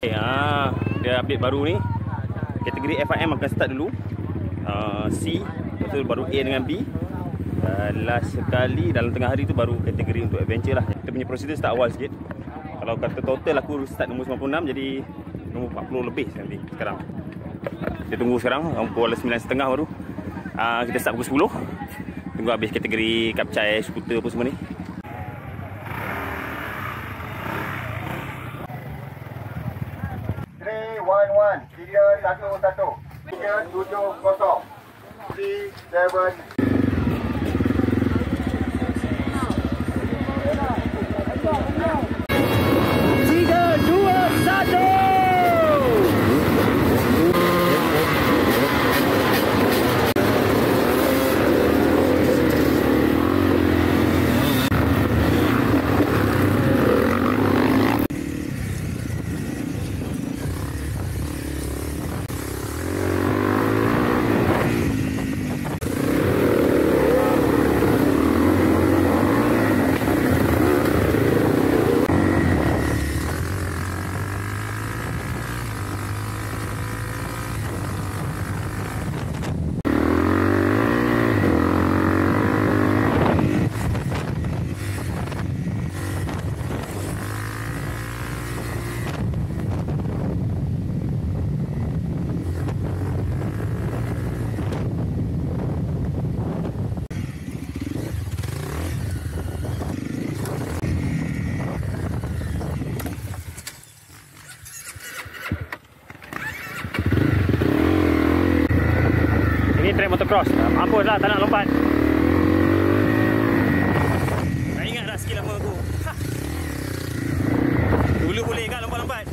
Dia update baru ni. Kategori FIM akan start dulu. C, lepas tu baru A dengan B. Last sekali dalam tengah hari tu baru kategori untuk adventure lah. Kita punya prosedur start awal sikit. Kalau kata total aku start nombor 96, jadi nombor 40 lebih nanti sekarang. Kita tunggu sekarang pukul 9.30 baru. Kita start pukul 10. Tunggu habis kategori kapcai, skuter apa semua ni. Tiga 11 370 37. Track motocross. Mampus lah, tak nak lompat. Tak ingat dah skill lama aku. Dulu boleh kan lompat-lompat.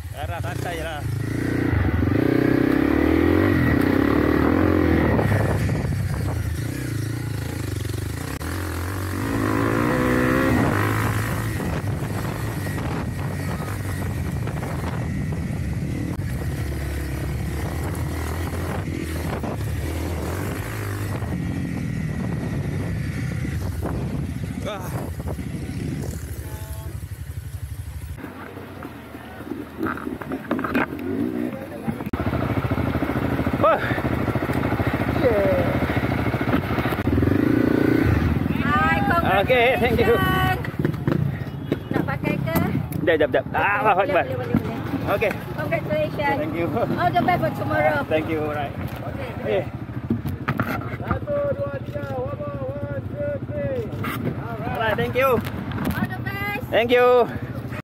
Sekarang santai je lah. Okay, thank you. Nak pakai ke? Jap. Allahu Akbar. Okay. Congratulations. Thank you. All the best for tomorrow. Thank you. Alright. Okay. 1, 2, 3. One more. 1, 2, 3. Alright, thank you. All the best. Thank you.